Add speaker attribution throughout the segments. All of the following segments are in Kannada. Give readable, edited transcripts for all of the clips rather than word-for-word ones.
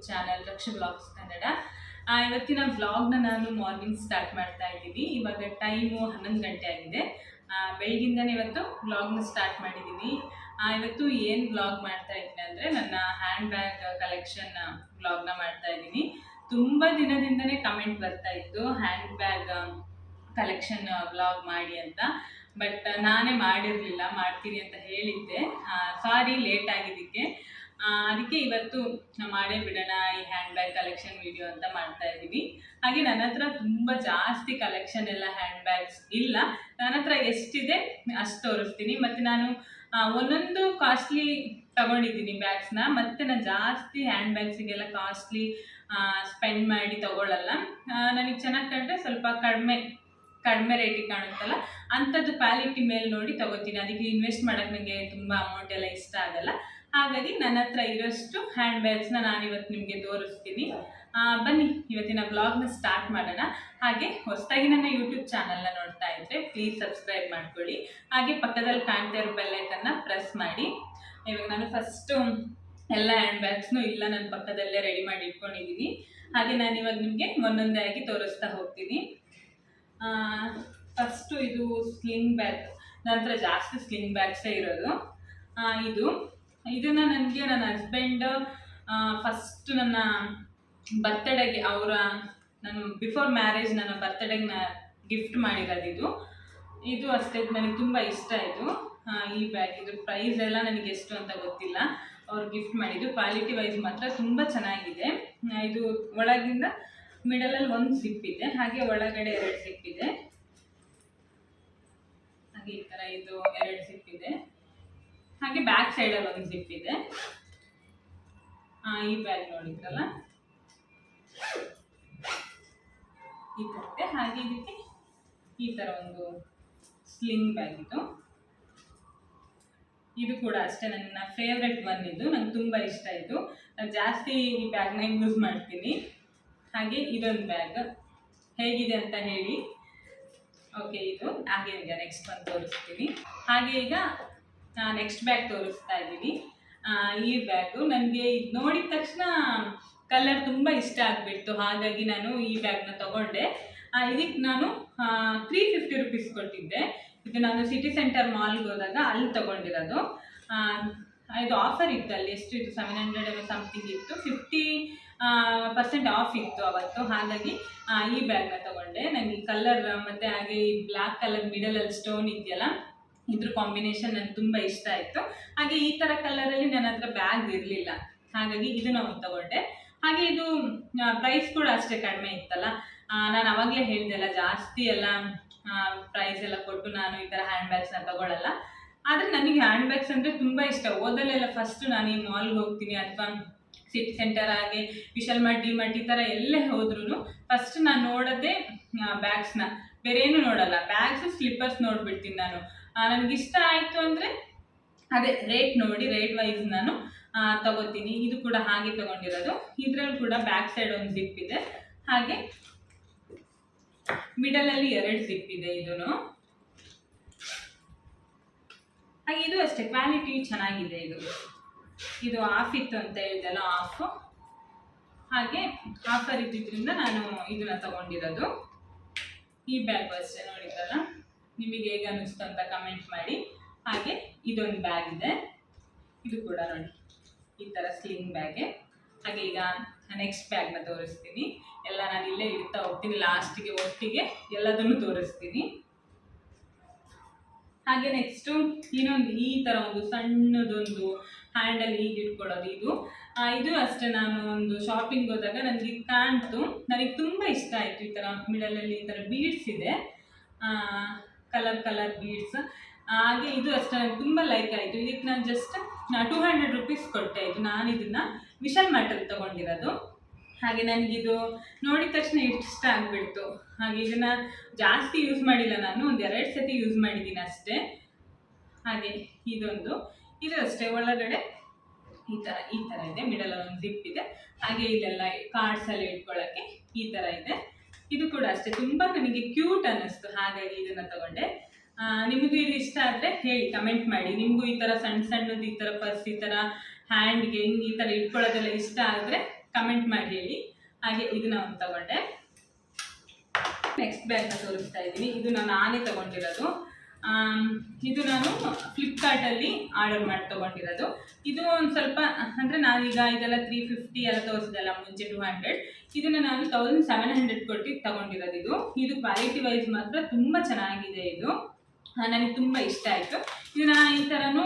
Speaker 1: Channel Raksha blogs Kannada. ಇವತ್ತಿನ ವ್ಲಾಗ್ನ ನಾನು ಮಾರ್ನಿಂಗ್ ಸ್ಟಾರ್ಟ್ ಮಾಡ್ತಾ ಇದ್ದೀನಿ. ಇವಾಗ ಟೈಮು 11 ಗಂಟೆ ಆಗಿದೆ. ಬೆಳಗಿಂದನೇ ಇವತ್ತು ವ್ಲಾಗ್ನ ಸ್ಟಾರ್ಟ್ ಮಾಡಿದ್ದೀನಿ. ಇವತ್ತು ಏನು ವ್ಲಾಗ್ ಮಾಡ್ತಾ ಇದ್ದೀನಿ ಅಂದರೆ ನನ್ನ ಹ್ಯಾಂಡ್ ಬ್ಯಾಗ್ ಕಲೆಕ್ಷನ್ ವ್ಲಾಗ್ನ ಮಾಡ್ತಾ ಇದ್ದೀನಿ. ತುಂಬ ದಿನದಿಂದನೇ ಕಮೆಂಟ್ ಬರ್ತಾ ಇತ್ತು ಹ್ಯಾಂಡ್ ಬ್ಯಾಗ್ ಕಲೆಕ್ಷನ್ ವ್ಲಾಗ್ ಮಾಡಿ ಅಂತ. ಬಟ್ ನಾನೇ ಮಾಡಿರಲಿಲ್ಲ, ಮಾಡ್ತೀನಿ ಅಂತ ಹೇಳಿದ್ದೆ. ಸಾರಿ ಲೇಟ್ ಆಗಿದ್ದಕ್ಕೆ. ಅದಕ್ಕೆ ಇವತ್ತು ಮಾಡೇ ಬಿಡೋಣ ಈ ಹ್ಯಾಂಡ್ ಬ್ಯಾಗ್ ಕಲೆಕ್ಷನ್ ವಿಡಿಯೋ ಅಂತ ಮಾಡ್ತಾ ಇದ್ದೀವಿ. ಹಾಗೆ ನನ್ನ ಹತ್ರ ತುಂಬ ಜಾಸ್ತಿ ಕಲೆಕ್ಷನ್ ಎಲ್ಲ ಹ್ಯಾಂಡ್ ಬ್ಯಾಗ್ಸ್ ಇಲ್ಲ. ನನ್ನ ಹತ್ರ ಎಷ್ಟಿದೆ ಅಷ್ಟು ತೋರಿಸ್ತೀನಿ. ಮತ್ತು ನಾನು ಒಂದೊಂದು ಕಾಸ್ಟ್ಲಿ ತಗೊಂಡಿದ್ದೀನಿ ಬ್ಯಾಗ್ಸ್ನ. ಮತ್ತು ನಾನು ಜಾಸ್ತಿ ಹ್ಯಾಂಡ್ ಬ್ಯಾಗ್ಸಿಗೆಲ್ಲ ಕಾಸ್ಟ್ಲಿ ಸ್ಪೆಂಡ್ ಮಾಡಿ ತಗೊಳ್ಳಲ್ಲ. ನನಗೆ ಚೆನ್ನಾಗಿ ಕಂಡ್ರೆ ಸ್ವಲ್ಪ ಕಡಿಮೆ ರೇಟಿಗೆ ಕಾಣುತ್ತಲ್ಲ ಅಂಥದ್ದು ಕ್ವಾಲಿಟಿ ಮೇಲೆ ನೋಡಿ ತಗೋತೀನಿ. ಅದಕ್ಕೆ ಇನ್ವೆಸ್ಟ್ ಮಾಡೋಕ್ಕೆ ನನಗೆ ತುಂಬ ಅಮೌಂಟ್ ಎಲ್ಲ ಇಷ್ಟ ಆಗಲ್ಲ. ಹಾಗಾಗಿ ನನ್ನ ಹತ್ರ ಇರೋಷ್ಟು ಹ್ಯಾಂಡ್ ಬ್ಯಾಗ್ಸ್ನ ನಾನಿವತ್ತು ನಿಮಗೆ ತೋರಿಸ್ತೀನಿ. ಬನ್ನಿ ಇವತ್ತಿನ ವ್ಲಾಗ್ನ ಸ್ಟಾರ್ಟ್ ಮಾಡೋಣ. ಹಾಗೆ ಹೊಸದಾಗಿ ನನ್ನ ಯೂಟ್ಯೂಬ್ ಚಾನಲ್ನ ನೋಡ್ತಾ ಇದ್ದರೆ ಪ್ಲೀಸ್ ಸಬ್ಸ್ಕ್ರೈಬ್ ಮಾಡ್ಕೊಳ್ಳಿ. ಹಾಗೆ ಪಕ್ಕದಲ್ಲಿ ಕಾಣ್ತಾ ಇರೋ ಬೆಲ್ಲೈಕನ್ನ ಪ್ರೆಸ್ ಮಾಡಿ. ಇವಾಗ ನಾನು ಫಸ್ಟು ಎಲ್ಲ ಹ್ಯಾಂಡ್ ಬ್ಯಾಗ್ಸ್ನು ಇಲ್ಲ ನನ್ನ ಪಕ್ಕದಲ್ಲೇ ರೆಡಿ ಮಾಡಿ ಇಟ್ಕೊಂಡಿದ್ದೀನಿ. ಹಾಗೆ ನಾನು ಇವಾಗ ನಿಮಗೆ ಒಂದೊಂದೇ ಆಗಿ ತೋರಿಸ್ತಾ ಹೋಗ್ತೀನಿ. ಫಸ್ಟು ಇದು ಸ್ಲಿಂಗ್ ಬ್ಯಾಗ್. ನನ್ನ ಹತ್ರ ಜಾಸ್ತಿ ಸ್ಲಿಂಗ್ ಬ್ಯಾಗ್ಸೇ ಇರೋದು. ಇದನ್ನು ನನಗೆ ನನ್ನ ಹಸ್ಬೆಂಡ್ ಫಸ್ಟ್ ನನ್ನ ಬರ್ತಡೇಗೆ ನನ್ನ ಬಿಫೋರ್ ಮ್ಯಾರೇಜ್ ನನ್ನ ಬರ್ತಡೇಗೆ ಗಿಫ್ಟ್ ಮಾಡಿರೋದು. ಇದು ಅಷ್ಟೇ ನನಗೆ ತುಂಬ ಇಷ್ಟ ಇದು. ಈ ಬ್ಯಾಗ್ ಇದು ಪ್ರೈಸ್ ಎಲ್ಲ ನನಗೆ ಎಷ್ಟು ಅಂತ ಗೊತ್ತಿಲ್ಲ. ಅವ್ರು ಗಿಫ್ಟ್ ಮಾಡಿದ್ದು. ಕ್ವಾಲಿಟಿ ವೈಸ್ ಮಾತ್ರ ತುಂಬ ಚೆನ್ನಾಗಿದೆ. ಇದು ಒಳಗಿಂದ ಮಿಡಲಲ್ಲಿ ಒಂದು ಜಿಪ್ ಇದೆ, ಹಾಗೆ ಒಳಗಡೆ 2 ಜಿಪ್ ಇದೆ. ಹಾಗೆ ಈ ಥರ ಇದು 2 ಜಿಪ್ ಇದೆ. ಹಾಗೆ ಬ್ಯಾಕ್ ಸೈಡಲ್ಲಿ ಒಂದು ಜಿಪ್ ಇದೆ. ಈ ಬ್ಯಾಗ್ ನೋಡಿದ್ರಲ್ಲ ಈ ಥರ ಇದೆ. ಹಾಗೆ ಇದಕ್ಕೆ ಈ ಥರ ಒಂದು ಸ್ಲಿಂಗ್ ಬ್ಯಾಗ್ ಇದು ಕೂಡ ಅಷ್ಟೇ ನನ್ನ ಫೇವ್ರೆಟ್ ಒನ್. ಇದು ನಂಗೆ ತುಂಬ ಇಷ್ಟ. ಇದು ನಾನು ಜಾಸ್ತಿ ಈ ಬ್ಯಾಗ್ನ ಯೂಸ್ ಮಾಡ್ತೀನಿ. ಹಾಗೆ ಇದೊಂದು ಬ್ಯಾಗ್ ಹೇಗಿದೆ ಅಂತ ಹೇಳಿ. ಓಕೆ, ಇದು ಹಾಗೆ ಈಗ ನೆಕ್ಸ್ಟ್ ಒಂದು ತೋರಿಸ್ತೀನಿ. ಹಾಗೆ ಈಗ ನೆಕ್ಸ್ಟ್ ಬ್ಯಾಗ್ ತೋರಿಸ್ತಾ ಇದ್ದೀನಿ. ಈ ಬ್ಯಾಗು ನನಗೆ ಇದು ನೋಡಿದ ತಕ್ಷಣ ಕಲರ್ ತುಂಬ ಇಷ್ಟ ಆಗಿಬಿಡ್ತು. ಹಾಗಾಗಿ ನಾನು ಈ ಬ್ಯಾಗ್ನ ತೊಗೊಂಡೆ. ಇದಕ್ಕೆ ನಾನು 350 ರುಪೀಸ್ ಕೊಟ್ಟಿದ್ದೆ. ಇದು ನಾನು ಸಿಟಿ ಸೆಂಟರ್ ಮಾಲ್ಗೆ ಹೋದಾಗ ಅಲ್ಲಿ ತೊಗೊಂಡಿರೋದು. ಇದು ಆಫರ್ ಇತ್ತು ಅಲ್ಲಿ. ಎಷ್ಟು ಇತ್ತು, 700 ಸಮಥಿಂಗ್ ಇತ್ತು. 50% ಆಫ್ ಇತ್ತು ಅವತ್ತು. ಹಾಗಾಗಿ ಈ ಬ್ಯಾಗ್ನ ತೊಗೊಂಡೆ. ನನಗೆ ಕಲರ್ ಮತ್ತು ಹಾಗೆ ಈ ಬ್ಲ್ಯಾಕ್ ಕಲರ್ ಮಿಡಲಲ್ಲಿ ಸ್ಟೋನ್ ಇದೆಯಲ್ಲ, ಇದ್ರ ಕಾಂಬಿನೇಷನ್ ನನಗೆ ತುಂಬ ಇಷ್ಟ ಆಯಿತು. ಹಾಗೆ ಈ ಥರ ಕಲರಲ್ಲಿ ನನ್ನ ಹತ್ರ ಬ್ಯಾಗ್ ಇರಲಿಲ್ಲ, ಹಾಗಾಗಿ ಇದನ್ನು ತೊಗೊಂಡೆ. ಹಾಗೆ ಇದು ಪ್ರೈಸ್ ಕೂಡ ಅಷ್ಟೇ ಕಡಿಮೆ ಇತ್ತಲ್ಲ. ನಾನು ಅವಾಗಲೇ ಹೇಳಿದೆಲ್ಲ, ಜಾಸ್ತಿ ಎಲ್ಲ ಪ್ರೈಸ್ ಎಲ್ಲ ಕೊಟ್ಟು ನಾನು ಈ ಥರ ಹ್ಯಾಂಡ್ ಬ್ಯಾಗ್ಸ್ನ ತೊಗೊಳ್ಳಲ್ಲ. ಆದರೆ ನನಗೆ ಹ್ಯಾಂಡ್ ಬ್ಯಾಗ್ಸ್ ಅಂದರೆ ತುಂಬ ಇಷ್ಟ. ಓದಲ್ಲೆಲ್ಲ ಫಸ್ಟು ನಾನು ಈ ಮಾಲ್ಗೆ ಹೋಗ್ತೀನಿ ಅಥವಾ ಸಿಟಿ ಸೆಂಟರ್ ಹಾಗೆ ವಿಶಾಲ್ ಮಾರ್ಟ್, ಡಿ ಮಾರ್ಟ್ ಈ ಥರ ಎಲ್ಲೇ ಹೋದ್ರೂ ಫಸ್ಟ್ ನಾನು ನೋಡೋದೇ ಬ್ಯಾಗ್ಸ್ನ, ಬೇರೆ ಏನು ನೋಡಲ್ಲ. ಬ್ಯಾಗ್ಸು ಸ್ಲಿಪ್ಪರ್ಸ್ ನೋಡಿಬಿಡ್ತೀನಿ ನಾನು. ನನಗಿಷ್ಟ ಆಯಿತು ಅಂದರೆ ಅದೇ ರೇಟ್ ನೋಡಿ, ರೇಟ್ ವೈಸ್ ನಾನು ತಗೋತೀನಿ. ಇದು ಕೂಡ ಹಾಗೆ ತೊಗೊಂಡಿರೋದು. ಇದರಲ್ಲಿ ಕೂಡ ಬ್ಯಾಕ್ ಸೈಡ್ ಒಂದು ಜಿಪ್ ಇದೆ, ಹಾಗೆ ಮಿಡಲಲ್ಲಿ 2 ಜಿಪ್ ಇದೆ. ಹಾಗೆ ಇದು ಅಷ್ಟೇ ಕ್ವಾಲಿಟಿ ಚೆನ್ನಾಗಿದೆ. ಇದು ಆಫ್ ಇತ್ತು ಅಂತ ಹೇಳಿದೆಲ್ಲ, ಆಫ್. ಹಾಗೆ ಆಫರ್ ಇದ್ದಿದ್ದರಿಂದ ನಾನು ಇದನ್ನ ತಗೊಂಡಿರೋದು. ಈ ಬ್ಯಾಗ್ ಅಷ್ಟೇ ನೋಡಿದ್ರಲ್ಲ, ನಿಮಗೆ ಹೇಗೆ ಅನ್ನಿಸ್ತು ಅಂತ ಕಮೆಂಟ್ ಮಾಡಿ. ಹಾಗೆ ಇದೊಂದು ಬ್ಯಾಗ್ ಇದೆ. ಇದು ಕೂಡ ನೋಡಿ ಈ ಥರ ಸ್ಲಿಂಗ್ ಬ್ಯಾಗೆ. ಹಾಗೆ ಈಗ ನೆಕ್ಸ್ಟ್ ಬ್ಯಾಗ್ನ ತೋರಿಸ್ತೀನಿ. ಎಲ್ಲ ನಾನು ಇಲ್ಲೇ ಇಡ್ತಾ ಹೋಗ್ತೀನಿ, ಲಾಸ್ಟಿಗೆ ಒಟ್ಟಿಗೆ ಎಲ್ಲದನ್ನು ತೋರಿಸ್ತೀನಿ. ಹಾಗೆ ನೆಕ್ಸ್ಟು ಇನ್ನೊಂದು ಈ ಥರ ಒಂದು ಸಣ್ಣದೊಂದು ಹ್ಯಾಂಡಲ್ ಹೀಗೆ ಇಟ್ಕೊಳ್ಳೋದು. ಇದು ಅಷ್ಟೇ ನಾನು ಒಂದು ಶಾಪಿಂಗ್ ಹೋದಾಗ ನನಗೆ ಕಾಣ್ತು, ನನಗೆ ತುಂಬ ಇಷ್ಟ ಆಯಿತು. ಈ ಥರ ಮಿಡಲಲ್ಲಿ ಈ ಥರ ಬೀಡ್ಸ್ ಇದೆ, ಕಲರ್ ಬೀಡ್ಸ್. ಹಾಗೆ ಇದು ಅಷ್ಟೇ ನನಗೆ ತುಂಬ ಲೈಕ್ ಆಯಿತು. ಇದಕ್ಕೆ ನಾನು ಜಸ್ಟ್ 200 ರುಪೀಸ್ ಕೊಟ್ಟೆ. ನಾನು ಇದನ್ನು ವಿಶಾಲ್ ಮಾರ್ಟಲ್ಲಿ ತೊಗೊಂಡಿರೋದು. ಹಾಗೆ ನನಗಿದು ನೋಡಿದ ತಕ್ಷಣ ಇಷ್ಟ ಆಗಿಬಿಡ್ತು. ಹಾಗೆ ಇದನ್ನು ಜಾಸ್ತಿ ಯೂಸ್ ಮಾಡಿಲ್ಲ, ನಾನು ಒಂದು 2 ಸತಿ ಯೂಸ್ ಮಾಡಿದ್ದೀನಿ ಅಷ್ಟೇ. ಹಾಗೆ ಇದು ಅಷ್ಟೇ ಒಳಗಡೆ ಈ ಥರ ಇದೆ. ಮಿಡಲಲ್ಲಿ ಒಂದು ಜಿಪ್ ಇದೆ. ಹಾಗೆ ಇಲ್ಲೆಲ್ಲ ಕಾರ್ಡ್ಸ್ ಎಲ್ಲ ಇಟ್ಕೊಳ್ಳೋಕ್ಕೆ ಈ ಥರ ಇದೆ. ಇದು ಕೂಡ ಅಷ್ಟೇ ತುಂಬ ನನಗೆ ಕ್ಯೂಟ್ ಅನ್ನಿಸ್ತು, ಹಾಗಾಗಿ ಇದನ್ನು ತಗೊಂಡೆ. ನಿಮಗೂ ಇದು ಇಷ್ಟ ಆದರೆ ಹೇಳಿ, ಕಮೆಂಟ್ ಮಾಡಿ. ನಿಮಗೂ ಈ ಥರ ಸಣ್ಣದು ಈ ಥರ ಪರ್ಸ್, ಈ ಥರ ಹ್ಯಾಂಡ್ಗೆ ಈ ಥರ ಇಟ್ಕೊಳ್ಳೋದೆಲ್ಲ ಇಷ್ಟ ಆದರೆ ಕಮೆಂಟ್ ಮಾಡಿ ಹೇಳಿ. ಹಾಗೆ ಇದನ್ನ ಒಂದು ತಗೊಂಡೆ. ನೆಕ್ಸ್ಟ್ ಬ್ಯಾಗ್ನ ತೋರಿಸ್ತಾ ಇದ್ದೀನಿ. ಇದು ನಾನೇ ತಗೊಂಡಿರೋದು. ಇದು ನಾನು ಫ್ಲಿಪ್ಕಾರ್ಟಲ್ಲಿ ಆರ್ಡರ್ ಮಾಡಿ ತೊಗೊಂಡಿರೋದು. ಇದು ಒಂದು ಸ್ವಲ್ಪ ಅಂದರೆ ನಾನೀಗ ಇದೆಲ್ಲ 350 ಎಲ್ಲ ತೋರಿಸಿದೆಲ್ಲ ಮುಂಚೆ 200, ಇದನ್ನು ನಾನು 1700 ಕೊಟ್ಟು ತಗೊಂಡಿರೋದು. ಇದು ಕ್ವಾಲಿಟಿ ವೈಸ್ ಮಾತ್ರ ತುಂಬ ಚೆನ್ನಾಗಿದೆ. ಇದು ನನಗೆ ತುಂಬ ಇಷ್ಟ ಆಯಿತು. ಇದನ್ನ ಈ ಥರನೂ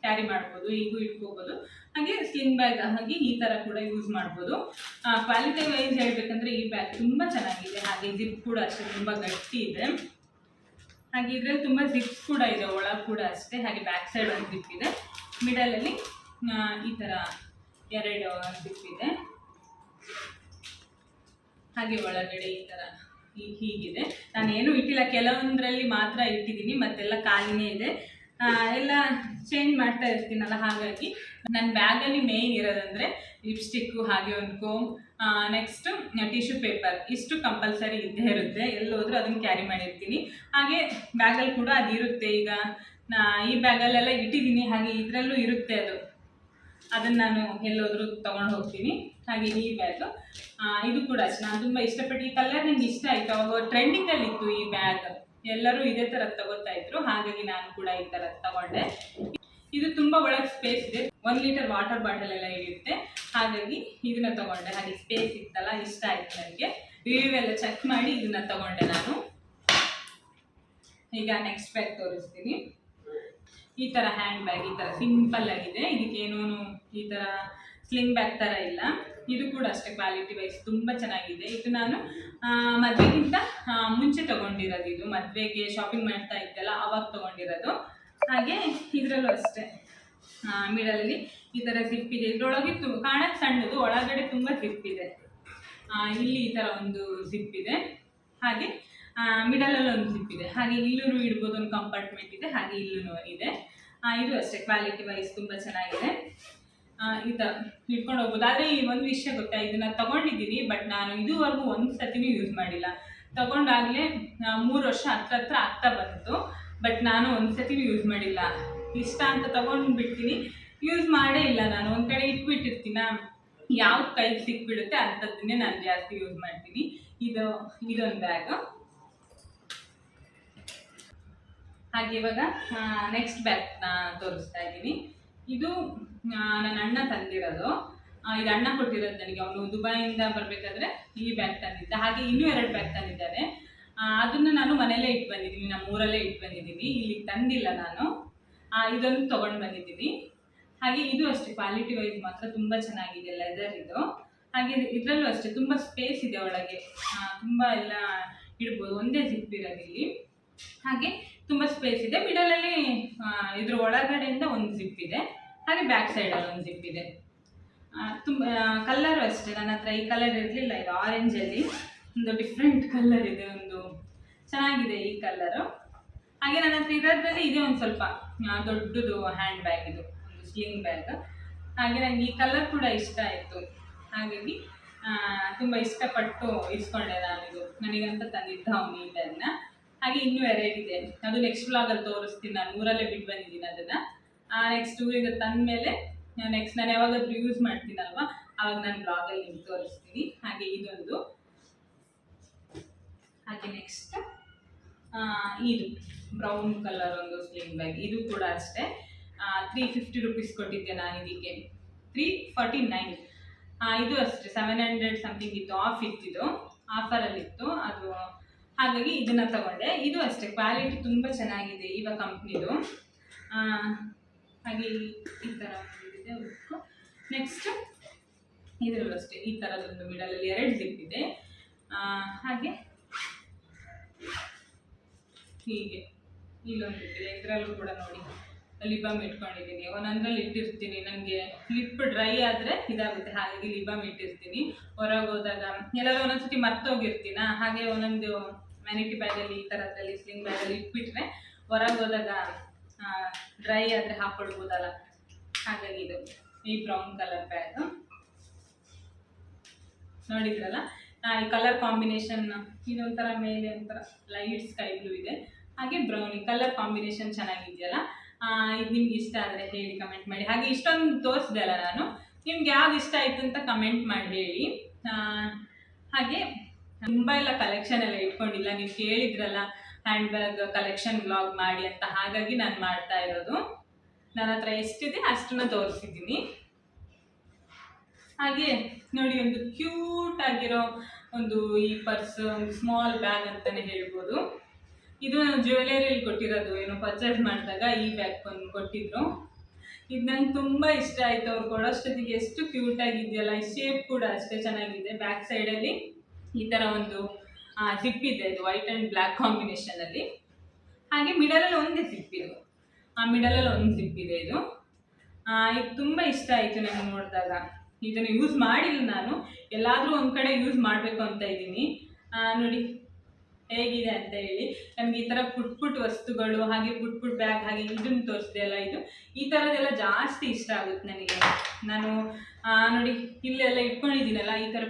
Speaker 1: ಕ್ಯಾರಿ ಮಾಡ್ಬೋದು, ಈಗೂ ಇಟ್ಕೋಬೋದು. ಹಾಗೆ ಸ್ಲಿಂಗ್ ಬ್ಯಾಗ್ ಹಾಗೆ ಈ ಥರ ಕೂಡ ಯೂಸ್ ಮಾಡ್ಬೋದು. ಕ್ವಾಲಿಟಿ ವೈಸ್ ಹೇಳಬೇಕಂದ್ರೆ ಈ ಬ್ಯಾಗ್ ತುಂಬ ಚೆನ್ನಾಗಿದೆ. ಹಾಗೆ ಜಿಪ್ ಕೂಡ ಅಷ್ಟೇ ತುಂಬ ಗಟ್ಟಿ ಇದೆ. ಹಾಗೆ ಇದರಲ್ಲಿ ತುಂಬ ಜಿಪ್ಸ್ ಕೂಡ ಇದೆ, ಒಳಗೆ ಕೂಡ ಅಷ್ಟೇ. ಹಾಗೆ ಬ್ಯಾಕ್ ಸೈಡ್ ಒಂದು ಜಿಪ್ ಇದೆ, ಮಿಡಲಲ್ಲಿ ಈ ಥರ 2 ಜಿಪ್ ಇದೆ. ಹಾಗೆ ಒಳಗಡೆ ಈ ಥರ ಹೀಗಿದೆ. ನಾನೇನು ಇಟ್ಟಿಲ್ಲ, ಕೆಲವೊಂದರಲ್ಲಿ ಮಾತ್ರ ಇಟ್ಟಿದ್ದೀನಿ, ಮತ್ತೆಲ್ಲ ಖಾಲಿನೇ ಇದೆ. ಎಲ್ಲ ಚೇಂಜ್ ಮಾಡ್ತಾ ಇರ್ತೀನಲ್ಲ, ಹಾಗಾಗಿ ನನ್ನ ಬ್ಯಾಗಲ್ಲಿ ಮೇಯ್ನ್ ಇರೋದಂದರೆ ಲಿಪ್ಸ್ಟಿಕ್ಕು, ಹಾಗೆ ಒಂದು ಕೋಮ್, ನೆಕ್ಸ್ಟು ಟಿಶ್ಯೂ ಪೇಪರ್, ಇಷ್ಟು ಕಂಪಲ್ಸರಿ ಇದ್ದೇ ಇರುತ್ತೆ. ಎಲ್ಲೋದ್ರೂ ಅದನ್ನು ಕ್ಯಾರಿ ಮಾಡಿರ್ತೀನಿ. ಹಾಗೆ ಬ್ಯಾಗಲ್ಲಿ ಕೂಡ ಅದು ಇರುತ್ತೆ. ಈಗ ಈ ಬ್ಯಾಗಲ್ಲೆಲ್ಲ ಇಟ್ಟಿದ್ದೀನಿ, ಹಾಗೆ ಇದರಲ್ಲೂ ಇರುತ್ತೆ ಅದನ್ನು ನಾನು ಎಲ್ಲೋದ್ರೂ ತೊಗೊಂಡು ಹೋಗ್ತೀನಿ. ಹಾಗೆ ಈ ಬ್ಯಾಗು ಇದು ಕೂಡ ಅಷ್ಟೇ ನಾನು ತುಂಬ ಇಷ್ಟಪಟ್ಟು, ಈ ಕಲರ್ ನನಗೆ ಇಷ್ಟ ಆಯಿತು. ಅವಾಗ ಟ್ರೆಂಡಿಂಗಲ್ಲಿತ್ತು ಈ ಬ್ಯಾಗ್, ಎಲ್ಲರೂ ಇದೇ ಥರ ತಗೋತಾ ಇದ್ರು, ಹಾಗಾಗಿ ನಾನು ಕೂಡ ಈ ಥರ ತಗೊಂಡೆ. ಇದು ತುಂಬ ಒಳಗೆ ಸ್ಪೇಸ್ ಇದೆ, 1 ಲೀಟರ್ ವಾಟರ್ ಬಾಟಲ್ ಎಲ್ಲ ಇರುತ್ತೆ, ಹಾಗಾಗಿ ಇದನ್ನ ತಗೊಂಡೆ. ಹಾಗೆ ಸ್ಪೇಸ್ ಇತ್ತಲ್ಲ, ಇಷ್ಟ ಆಯಿತು ನನಗೆ. ರಿವ್ಯೂ ಎಲ್ಲ ಚೆಕ್ ಮಾಡಿ ಇದನ್ನ ತಗೊಂಡೆ ನಾನು. ಈಗ ನೆಕ್ಸ್ಟ್ ಬ್ಯಾಗ್ ತೋರಿಸ್ತೀನಿ. ಈ ಥರ ಹ್ಯಾಂಡ್ ಬ್ಯಾಗ್, ಈ ಥರ ಸಿಂಪಲ್ ಆಗಿದೆ. ಇದಕ್ಕೇನೂ ಈ ಥರ ಸ್ಲಿಂಗ್ ಬ್ಯಾಗ್ ಥರ ಇಲ್ಲ. ಇದು ಕೂಡ ಅಷ್ಟೇ ಕ್ವಾಲಿಟಿ ವೈಸ್ ತುಂಬ ಚೆನ್ನಾಗಿದೆ. ಇದು ನಾನು ಮದುವೆಗಿಂತ ಮುಂಚೆ ತೊಗೊಂಡಿರೋದು. ಇದು ಮದುವೆಗೆ ಶಾಪಿಂಗ್ ಮಾಡ್ತಾ ಇದ್ದಲ್ಲ ಅವಾಗ ತೊಗೊಂಡಿರೋದು. ಹಾಗೆ ಇದರಲ್ಲೂ ಅಷ್ಟೇ ಮಿಡಲಲ್ಲಿ ಈ ಥರ ಜಿಪ್ ಇದೆ. ಇದರೊಳಗೆ ಕಾಣಕ್ಕೆ ಸಣ್ಣದು, ಒಳಗಡೆ ತುಂಬ ಜಿಪ್ ಇದೆ. ಇಲ್ಲಿ ಈ ಥರ ಒಂದು ಜಿಪ್ ಇದೆ, ಹಾಗೆ ಮಿಡಲಲ್ಲಿ ಒಂದು ಜಿಪ್ ಇದೆ. ಹಾಗೆ ಇಲ್ಲೂ ಇಡ್ಬೋದು, ಒಂದು ಕಂಪಾರ್ಟ್ಮೆಂಟ್ ಇದೆ, ಹಾಗೆ ಇಲ್ಲೂ ಇದೆ. ಇದು ಅಷ್ಟೇ ಕ್ವಾಲಿಟಿ ವೈಸ್ ತುಂಬ ಚೆನ್ನಾಗಿದೆ. ಈ ಥರ ಇಟ್ಕೊಂಡು ಹೋಗ್ಬೋದು. ಆದರೆ ಈ ಒಂದು ವಿಷಯ ಗೊತ್ತಾ, ಇದನ್ನು ತೊಗೊಂಡಿದ್ದೀನಿ, ಬಟ್ ನಾನು ಇದುವರೆಗೂ ಒಂದು ಸತಿನೂ ಯೂಸ್ ಮಾಡಿಲ್ಲ. ತೊಗೊಂಡಾಗಲೇ 3 ವರ್ಷ ಹತ್ರ ಆಗ್ತಾ ಬಂತು, ಬಟ್ ನಾನು ಒಂದು ಸತಿನೂ ಯೂಸ್ ಮಾಡಿಲ್ಲ. ಇಷ್ಟ ಅಂತ ತೊಗೊಂಡು ಬಿಡ್ತೀನಿ, ಯೂಸ್ ಮಾಡೇ ಇಲ್ಲ. ನಾನು ಒಂದು ಕಡೆ ಇಟ್ಬಿಟ್ಟಿರ್ತೀನ, ಯಾವ್ದು ಕೈಗೆ ಸಿಕ್ಬಿಡುತ್ತೆ ಅಂಥದ್ದನ್ನೇ ನಾನು ಜಾಸ್ತಿ ಯೂಸ್ ಮಾಡ್ತೀನಿ. ಇದೊಂದು ಬ್ಯಾಗು. ಹಾಗೆ ಇವಾಗ ನೆಕ್ಸ್ಟ್ ಬ್ಯಾಗ್ನ ತೋರಿಸ್ತಾ ಇದ್ದೀನಿ. ಇದು ನನ್ನ ಅಣ್ಣ ತಂದಿರೋದು. ಇದು ಅಣ್ಣ ಕೊಟ್ಟಿರೋದು ನನಗೆ. ಅವನು ದುಬೈಯಿಂದ ಬರಬೇಕಾದ್ರೆ ಈ ಬ್ಯಾಗ್ ತಂದಿದ್ದ. ಹಾಗೆ ಇನ್ನೂ 2 ಬ್ಯಾಗ್ ತಂದಿದ್ದಾನೆ. ಅದನ್ನು ನಾನು ಮನೆಯಲ್ಲೇ ಇಟ್ಟು ಬಂದಿದ್ದೀನಿ, ನಮ್ಮ ಊರಲ್ಲೇ ಇಟ್ಟು ಬಂದಿದ್ದೀನಿ, ಇಲ್ಲಿ ತಂದಿಲ್ಲ ನಾನು. ಇದೊಂದು ತೊಗೊಂಡು ಬಂದಿದ್ದೀನಿ. ಹಾಗೆ ಇದು ಅಷ್ಟೇ ಕ್ವಾಲಿಟಿ ವೈಸ್ ಮಾತ್ರ ತುಂಬ ಚೆನ್ನಾಗಿದೆ, ಲೆದರ್ ಇದು. ಹಾಗೆ ಇದರಲ್ಲೂ ಅಷ್ಟೇ ತುಂಬ ಸ್ಪೇಸ್ ಇದೆ ಒಳಗೆ, ತುಂಬ ಎಲ್ಲ ಇಡ್ಬೋದು, ಒಂದೇ ಜಿಪ್ ಇರೋದು ಇಲ್ಲಿ. ಹಾಗೆ ತುಂಬ ಸ್ಪೇಸ್ ಇದೆ. ಮಿಡಲಲ್ಲಿ ಇದ್ರ ಒಳಗಡೆಯಿಂದ ಒಂದು ಜಿಪ್ ಇದೆ, ಹಾಗೆ ಬ್ಯಾಕ್ ಸೈಡಲ್ಲಿ ಒಂದು ಜಿಪ್ ಇದೆ. ತುಂಬ ಕಲರು ಅಷ್ಟೇ ನನ್ನ ಹತ್ರ ಈ ಕಲರ್ ಇರಲಿಲ್ಲ. ಇದು ಆರೆಂಜಲ್ಲಿ ಒಂದು ಡಿಫ್ರೆಂಟ್ ಕಲರ್ ಇದೆ, ಒಂದು ಚೆನ್ನಾಗಿದೆ ಈ ಕಲರು. ಹಾಗೆ ನನ್ನ ಹತ್ರ ಇರೋದ್ರಲ್ಲಿ ಇದೇ ಒಂದು ಸ್ವಲ್ಪ ದೊಡ್ಡದು ಹ್ಯಾಂಡ್ ಬ್ಯಾಗ್, ಇದು ಒಂದು ಸ್ಲಿಂಗ್ ಬ್ಯಾಗ್. ಹಾಗೆ ನನಗೆ ಈ ಕಲರ್ ಕೂಡ ಇಷ್ಟ ಆಯಿತು, ಹಾಗಾಗಿ ತುಂಬ ಇಷ್ಟಪಟ್ಟು ಇಸ್ಕೊಂಡೆ ನಾನು. ಇದು ನನಗಂತ ತಂದಿದ್ದ ಅವನು ಈ ಬ್ಯಾಗ್ನ. ಹಾಗೆ ಇನ್ನೂ 2 ಇದೆ, ಅದು ನೆಕ್ಸ್ಟ್ ವ್ಲಾಗಲ್ಲಿ ತೋರಿಸ್ತೀನಿ. ನಾನು ಊರಲ್ಲೇ ಬಿಟ್ಟು ಬಂದಿದ್ದೀನಿ ಅದನ್ನು. ನೆಕ್ಸ್ಟ್ ಊರಿಗೆ ತಂದಮೇಲೆ ನೆಕ್ಸ್ಟ್ ನಾನು ಯಾವಾಗಾದ್ರೂ ಯೂಸ್ ಮಾಡ್ತೀನಲ್ವ, ಆವಾಗ ನಾನು ಬ್ಲಾಗಲ್ಲಿ ನಿಮ್ಗೆ ತೋರಿಸ್ತೀನಿ. ಹಾಗೆ ಇದೊಂದು. ಹಾಗೆ ನೆಕ್ಸ್ಟ್ ಇದು ಬ್ರೌನ್ ಕಲರ್ ಒಂದು ಸ್ಲಿಂಗ್ ಬ್ಯಾಗ್. ಇದು ಕೂಡ ಅಷ್ಟೇ 350 ರುಪೀಸ್ ಕೊಟ್ಟಿದ್ದೆ ನಾನು ಇದಕ್ಕೆ, 349. ಇದು ಅಷ್ಟೇ 700 ಸಮಥಿಂಗ್ ಇತ್ತು, ಆಫ್ ಇತ್ತಿದ್ದು, ಆಫರಲ್ಲಿತ್ತು ಅದು, ಹಾಗಾಗಿ ಇದನ್ನು ತಗೊಂಡೆ. ಇದು ಅಷ್ಟೇ ಕ್ವಾಲಿಟಿ ತುಂಬ ಚೆನ್ನಾಗಿದೆ ಇವ ಕಂಪ್ನಿದು. ಹಾಗೆ ಈ ಥರ ಇದೆ. ನೆಕ್ಸ್ಟ್ ಇದರಲ್ಲೂ ಅಷ್ಟೇ ಈ ಥರದೊಂದು ಮಿಡಲಲ್ಲಿ 2 ಜಿಪ್ ಇದೆ. ಹಾಗೆ ಹೀಗೆ ಇಲ್ಲೊಂದು ಇದೆ, ಇದರಲ್ಲೂ ಕೂಡ ನೋಡಿ ಲಿಪ್ ಬಾಮ್ ಇಟ್ಕೊಂಡಿದ್ದೀನಿ. ಒಂದೊಂದ್ರಲ್ಲಿ ಇಟ್ಟಿರ್ತೀನಿ, ನನಗೆ ಲಿಪ್ ಡ್ರೈ ಆದರೆ ಇದಾಗುತ್ತೆ, ಹಾಗಾಗಿ ಲಿಪ್ ಬಾಮ್ ಇಟ್ಟಿರ್ತೀನಿ. ಹೊರಗೆ ಹೋದಾಗ ಎಲ್ಲರೂ ಒಂದೊಂದ್ಸತಿ ಮರ್ತೋಗಿರ್ತೀನ, ಹಾಗೆ ಒಂದೊಂದು ಮ್ಯಾನಿಟಿ ಬ್ಯಾಗಲ್ಲಿ ಈ ಥರದಲ್ಲಿ ಸ್ಲಿಂಗ್ ಬ್ಯಾಗಲ್ಲಿ ಇಟ್ಬಿಟ್ರೆ ಹೊರಗೆ ಹೋದಾಗ ಡ್ರೈ ಆದರೆ ಹಾಕ್ಕೊಳ್ಬೋದಲ್ಲ, ಹಾಗಾಗಿ ಇದು ಈ ಬ್ರೌನ್ ಕಲರ್ ಬ್ಯಾಗ್ ನೋಡಿದ್ರಲ್ಲ. ಈ ಕಲರ್ ಕಾಂಬಿನೇಷನ್ ಇದೊಂಥರ ಮೇಲೆ ಒಂಥರ ಲೈಟ್ ಸ್ಕೈ ಬ್ಲೂ ಇದೆ, ಹಾಗೆ ಬ್ರೌನ್. ಈ ಕಲರ್ ಕಾಂಬಿನೇಷನ್ ಚೆನ್ನಾಗಿದೆಯಲ್ಲ. ಇದು ನಿಮ್ಗೆ ಇಷ್ಟ ಆದರೆ ಹೇಳಿ, ಕಮೆಂಟ್ ಮಾಡಿ. ಹಾಗೆ ಇಷ್ಟೊಂದು ತೋರಿಸಿದೆ ಅಲ್ಲ ನಾನು, ನಿಮ್ಗೆ ಯಾವ್ದು ಇಷ್ಟ ಆಯಿತು ಅಂತ ಕಮೆಂಟ್ ಮಾಡಿ ಹೇಳಿ. ಹಾಗೆ ತುಂಬ ಎಲ್ಲ ಕಲೆಕ್ಷನ್ ಎಲ್ಲ ಇಟ್ಕೊಂಡಿಲ್ಲ, ನೀವು ಕೇಳಿದ್ರಲ್ಲ ಹ್ಯಾಂಡ್ ಬ್ಯಾಗ್ ಕಲೆಕ್ಷನ್ ಬ್ಲಾಗ್ ಮಾಡಿ ಅಂತ, ಹಾಗಾಗಿ ನಾನು ಮಾಡ್ತಾ ಇರೋದು. ನನ್ನ ಹತ್ರ ಎಷ್ಟಿದೆ ಅಷ್ಟನ್ನ ತೋರಿಸಿದ್ದೀನಿ. ಹಾಗೆ ನೋಡಿ, ಒಂದು ಕ್ಯೂಟ್ ಆಗಿರೋ ಒಂದು ಈ ಪರ್ಸ್, ಒಂದು ಸ್ಮಾಲ್ ಬ್ಯಾಗ್ ಅಂತಾನೆ ಹೇಳ್ಬೋದು. ಇದು ಜ್ಯುವೆಲರಿಯಲ್ಲಿ ಕೊಟ್ಟಿರೋದು, ಏನೋ ಪರ್ಚೇಸ್ ಮಾಡಿದಾಗ ಈ ಬ್ಯಾಗ್ ಕೊಟ್ಟಿದ್ರು. ಇದು ನಂಗೆ ತುಂಬ ಇಷ್ಟ ಆಯಿತು. ಅವ್ರು ಕೊಡೋಷ್ಟೊತ್ತಿಗೆ ಎಷ್ಟು ಕ್ಯೂಟ್ ಆಗಿದೆಯಲ್ಲ, ಈ ಶೇಪ್ ಕೂಡ ಅಷ್ಟೇ ಚೆನ್ನಾಗಿದೆ. ಬ್ಯಾಕ್ ಸೈಡಲ್ಲಿ ಈ ಥರ ಒಂದು ಜಿಪ್ ಇದೆ, ಇದು ವೈಟ್ ಆ್ಯಂಡ್ ಬ್ಲ್ಯಾಕ್ ಕಾಂಬಿನೇಷನಲ್ಲಿ. ಹಾಗೆ ಮಿಡಲಲ್ಲಿ ಒಂದೇ ಜಿಪ್ ಇದು, ಮಿಡಲಲ್ಲಿ ಒಂದು ಜಿಪ್ ಇದೆ. ಇದು ತುಂಬ ಇಷ್ಟ ಆಯಿತು ನನಗೆ ನೋಡಿದಾಗ. ಇದನ್ನು ಯೂಸ್ ಮಾಡಿಲ್ಲ ನಾನು, ಎಲ್ಲಾದರೂ ಒಂದು ಕಡೆ ಯೂಸ್ ಮಾಡಬೇಕು ಅಂತ ಇದ್ದೀನಿ. ನೋಡಿ ಹೇಗಿದೆ ಅಂತ ಹೇಳಿ. ನನಗೆ ಈ ಥರ ಪುಟ್ ವಸ್ತುಗಳು, ಹಾಗೆ ಪುಟ್ ಬ್ಯಾಗ್, ಹಾಗೆ ಇದನ್ನು ತೋರಿಸಿದೆ ಅಲ್ಲ, ಇದು ಈ ಥರದ್ದೆಲ್ಲ ಜಾಸ್ತಿ ಇಷ್ಟ ಆಗುತ್ತೆ ನನಗೆ. ನಾನು ನೋಡಿ ಇಲ್ಲೆಲ್ಲ ಇಟ್ಕೊಂಡಿದ್ದೀನಲ್ಲ, ಈ ಥರ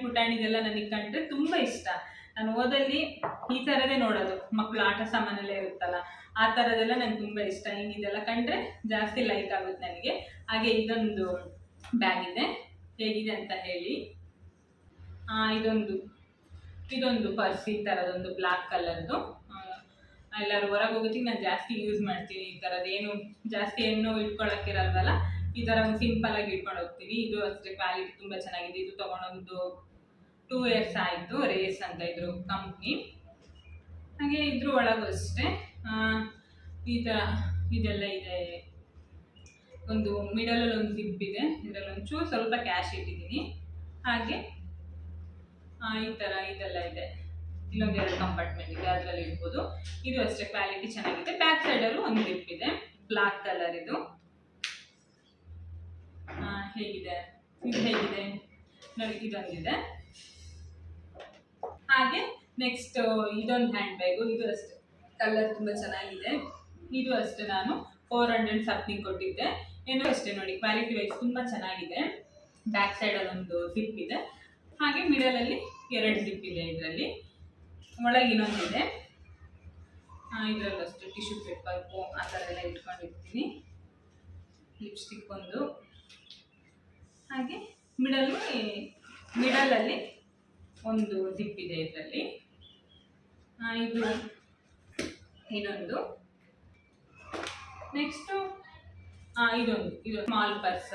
Speaker 1: ಪುಟಾಣಿದೆಲ್ಲ ನನಗೆ ಕಂಡ್ರೆ ತುಂಬ ಇಷ್ಟ. ನಾನು ಓದಲ್ಲಿ ಈ ಥರದೇ ನೋಡೋದು, ಮಕ್ಕಳು ಆಟ ಸಾಮಾನೆಲ್ಲ ಇರುತ್ತಲ್ಲ ಆ ಥರದ್ದೆಲ್ಲ ನನಗೆ ತುಂಬ ಇಷ್ಟ. ಹಿಂಗಿದೆಲ್ಲ ಕಂಡ್ರೆ ಜಾಸ್ತಿ ಲೈಕ್ ಆಗುತ್ತೆ ನನಗೆ. ಹಾಗೆ ಇದೊಂದು ಬ್ಯಾಗ್ ಇದೆ, ಹೇಗಿದೆ ಅಂತ ಹೇಳಿ. ಇದೊಂದು ಪರ್ಸ್, ಈ ಥರದೊಂದು ಬ್ಲ್ಯಾಕ್ ಕಲರ್ದು. ಎಲ್ಲರೂ ಹೊರಗೆ ಹೋಗೋದಕ್ಕೆ ನಾನು ಜಾಸ್ತಿ ಯೂಸ್ ಮಾಡ್ತೀನಿ. ಈ ಥರದ್ದು ಏನು ಜಾಸ್ತಿ ಹೆಣ್ಣು ಇಟ್ಕೊಳ್ಳೋಕ್ಕಿರಲ್ವಲ್ಲ, ಈ ಥರ ಒಂದು ಸಿಂಪಲ್ಲಾಗಿ ಇಟ್ಕೊಂಡು ಹೋಗ್ತೀನಿ. ಇದು ಅಷ್ಟೇ ಕ್ವಾಲಿಟಿ ತುಂಬ ಚೆನ್ನಾಗಿದೆ. ಇದು ತೊಗೊಂಡೊಂದು 2 years ಆಯಿತು. ರೇಸ್ ಅಂತ ಇದ್ರು ಕಂಪ್ನಿ. ಹಾಗೆ ಇದ್ರ ಒಳಗೂ ಅಷ್ಟೇ ಈ ಥರ ಇದೆಲ್ಲ ಇದೆ. ಒಂದು ಮಿಡಲಲ್ಲಿ ಒಂದು ಜಿಪ್ ಇದೆ, ಇದರಲ್ಲಿ ಒಂಚೂರು ಸ್ವಲ್ಪ ಕ್ಯಾಶ್ ಇಟ್ಟಿದ್ದೀನಿ. ಹಾಗೆ ಈ ಥರ ಇದೆಲ್ಲ ಇದೆ, ಇಲ್ಲೊಂದು 2 ಕಂಪಾರ್ಟ್ಮೆಂಟ್ ಇದೆ, ಅದರಲ್ಲಿ ಇಡ್ಬೋದು. ಇದು ಅಷ್ಟೇ ಕ್ವಾಲಿಟಿ ಚೆನ್ನಾಗಿದೆ. ಬ್ಯಾಕ್ ಸೈಡಲ್ಲೂ ಒಂದು ಜಿಪ್ ಇದೆ, ಬ್ಲ್ಯಾಕ್ ಕಲರ್. ಇದು ಹೇಗಿದೆ, ಇದು ಹೇಗಿದೆ ನೋಡಿ, ಇದೊಂದಿದೆ. ಹಾಗೆ ನೆಕ್ಸ್ಟ್ ಇದೊಂದು ಹ್ಯಾಂಡ್ ಬ್ಯಾಗು, ಇದು ಅಷ್ಟೇ ಕಲರ್ ತುಂಬ ಚೆನ್ನಾಗಿದೆ. ಇದು ಅಷ್ಟೇ ನಾನು 400 ಸಮಥಿಂಗ್ ಕೊಟ್ಟಿದ್ದೆ. ಏನೋ ಅಷ್ಟೇ ನೋಡಿ, ಕ್ವಾಲಿಟಿ ವೈಸ್ ತುಂಬ ಚೆನ್ನಾಗಿದೆ. ಬ್ಯಾಕ್ ಸೈಡಲ್ಲಿ ಒಂದು ಜಿಪ್ ಇದೆ, ಹಾಗೆ ಮಿಡಲಲ್ಲಿ 2 ಜಿಪ್ ಇದೆ. ಇದರಲ್ಲಿ ಒಳಗೆ ಇನ್ನೊಂದಿದೆ. ಇದರಲ್ಲೂ ಅಷ್ಟೇ ಟಿಶ್ಯೂ ಪೇಪರ್ಕು ಆ ಥರ ಎಲ್ಲ ಇಟ್ಕೊಂಡಿರ್ತೀನಿ. ಲಿಪ್ಸ್ಟಿಕ್ ಒಂದು, ಹಾಗೆ ಮಿಡಲಲ್ಲಿ ಒಂದು ಜಿಪ್ ಇದೆ ಇದರಲ್ಲಿ. ಇದು ಇನ್ನೊಂದು. ನೆಕ್ಸ್ಟು ಇದು ಸ್ಮಾಲ್ ಪರ್ಸ್.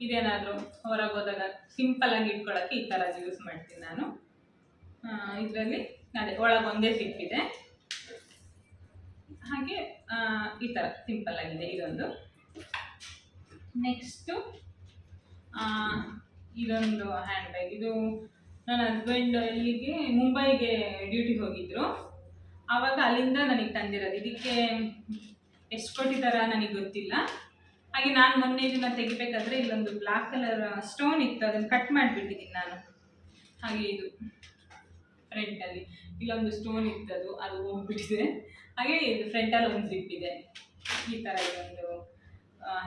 Speaker 1: ಇದೇನಾದರೂ ಹೊರಗೆ ಹೋದಾಗ ಸಿಂಪಲ್ಲಾಗಿ ಇಟ್ಕೊಳ್ಳೋಕ್ಕೆ ಈ ಥರ ಯೂಸ್ ಮಾಡ್ತೀನಿ ನಾನು. ಇದರಲ್ಲಿ ಅದೇ ಒಳಗೊಂದೇ ಜಿಪ್ ಇದೆ, ಹಾಗೆ ಈ ಥರ ಸಿಂಪಲ್ಲಾಗಿದೆ ಇದೊಂದು. ನೆಕ್ಸ್ಟು ಇದೊಂದು ಹ್ಯಾಂಡ್ ಬ್ಯಾಗ್. ಇದು ನನ್ನ ಹಸ್ಬೆಂಡ್ ಇಲ್ಲಿಗೆ ಮುಂಬೈಗೆ ಡ್ಯೂಟಿಗೆ ಹೋಗಿದ್ರು, ಆವಾಗ ಅಲ್ಲಿಂದ ನನಗೆ ತಂದಿರೋದು. ಇದಕ್ಕೆ ಎಷ್ಟು ಕೊಟ್ಟಿದ್ದಾರ ನನಗೆ ಗೊತ್ತಿಲ್ಲ. ಹಾಗೆ ನಾನು ಮೊನ್ನೆ ಇದನ್ನು ತೆಗಿಬೇಕಾದ್ರೆ ಇಲ್ಲೊಂದು ಬ್ಲ್ಯಾಕ್ ಕಲರ್ ಸ್ಟೋನ್ ಇತ್ತು, ಅದನ್ನು ಕಟ್ ಮಾಡಿಬಿಟ್ಟಿದ್ದೀನಿ ನಾನು. ಹಾಗೆ ಇದು ಫ್ರಂಟಲ್ಲಿ ಇಲ್ಲೊಂದು ಸ್ಟೋನ್ ಇತ್ತು, ಅದು ಹೋಗ್ಬಿಟ್ಟಿದೆ. ಹಾಗೆ ಇದು ಫ್ರಂಟಲ್ಲಿ ಒಂದು ಜಿಪ್ ಇದೆ. ಈ ಥರ ಇದೊಂದು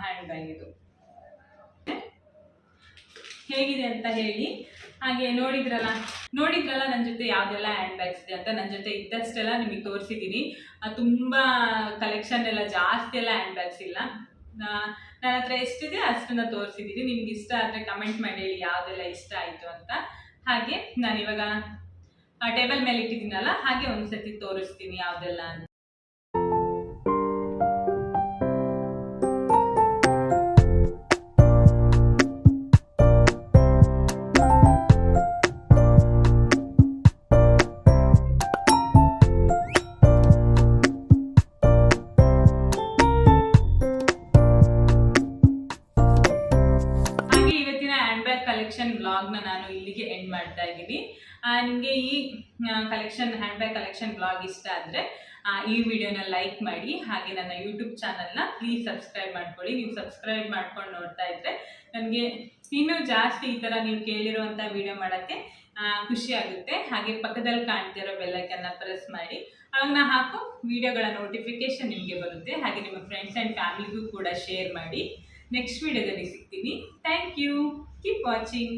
Speaker 1: ಹ್ಯಾಂಡ್ ಬ್ಯಾಗ್. ಇದು ಹೇಗಿದೆ ಅಂತ ಹೇಳಿ. ಹಾಗೆ ನೋಡಿದ್ರಲ್ಲ ನನ್ನ ಜೊತೆ ಯಾವುದೆಲ್ಲ ಹ್ಯಾಂಡ್ ಬ್ಯಾಗ್ಸ್ ಇದೆ ಅಂತ. ನನ್ನ ಜೊತೆ ಇದ್ದಷ್ಟೆಲ್ಲ ನಿಮಗೆ ತೋರಿಸಿದ್ದೀನಿ. ತುಂಬ ಕಲೆಕ್ಷನ್ ಎಲ್ಲ ಜಾಸ್ತಿ ಎಲ್ಲ ಹ್ಯಾಂಡ್ ಬ್ಯಾಗ್ಸ್ ಇಲ್ಲ. ನನ್ನ ಹತ್ರ ಎಷ್ಟಿದೆ ಅಷ್ಟನ್ನು ತೋರಿಸಿದ್ದೀನಿ. ನಿಮ್ಗೆ ಇಷ್ಟ ಆದರೆ ಕಮೆಂಟ್ ಮಾಡಿ ಹೇಳಿ ಯಾವುದೆಲ್ಲ ಇಷ್ಟ ಆಯಿತು ಅಂತ. ಹಾಗೆ ನಾನಿವಾಗ ಟೇಬಲ್ ಮೇಲೆ ಇಟ್ಟಿದ್ದೀನಲ್ಲ, ಹಾಗೆ ಒಂದ್ಸತಿ ತೋರಿಸ್ತೀನಿ ಯಾವುದೆಲ್ಲ ಅಂತ. ಕಲೆಕ್ಷನ್ ಬ್ಲಾಗ್ನ ನಾನು ಇಲ್ಲಿಗೆ ಎಂಡ್ ಮಾಡ್ತಾ ಇದ್ದೀನಿ. ನಿಮಗೆ ಈ ಹ್ಯಾಂಡ್ ಬ್ಯಾಗ್ ಕಲೆಕ್ಷನ್ ಬ್ಲಾಗ್ ಇಷ್ಟ ಆದರೆ ಈ ವಿಡಿಯೋನ ಲೈಕ್ ಮಾಡಿ. ಹಾಗೆ ನನ್ನ ಯೂಟ್ಯೂಬ್ ಚಾನಲ್ನ ಪ್ಲೀಸ್ ಸಬ್ಸ್ಕ್ರೈಬ್ ಮಾಡ್ಕೊಳ್ಳಿ. ನೀವು ಸಬ್ಸ್ಕ್ರೈಬ್ ಮಾಡ್ಕೊಂಡು ನೋಡ್ತಾ ಇದ್ದರೆ ನನಗೆ ಇನ್ನೂ ಜಾಸ್ತಿ ಈ ಥರ ನೀವು ಕೇಳಿರುವಂಥ ವಿಡಿಯೋ ಮಾಡೋಕ್ಕೆ ಖುಷಿ ಆಗುತ್ತೆ. ಹಾಗೆ ಪಕ್ಕದಲ್ಲಿ ಕಾಣ್ತಿರೋ ಬೆಲ್ಲೈಕನ್ನ ಪ್ರೆಸ್ ಮಾಡಿ, ಆವಾಗ ನಾ ಹಾಕೋ ವಿಡಿಯೋಗಳ ನೋಟಿಫಿಕೇಶನ್ ನಿಮಗೆ ಬರುತ್ತೆ. ಹಾಗೆ ನಿಮ್ಮ ಫ್ರೆಂಡ್ಸ್ ಆ್ಯಂಡ್ ಫ್ಯಾಮಿಲಿಗೂ ಕೂಡ ಶೇರ್ ಮಾಡಿ. ನೆಕ್ಸ್ಟ್ ವಿಡಿಯೋದಲ್ಲಿ ಸಿಗ್ತೀನಿ. Thank you. Keep watching.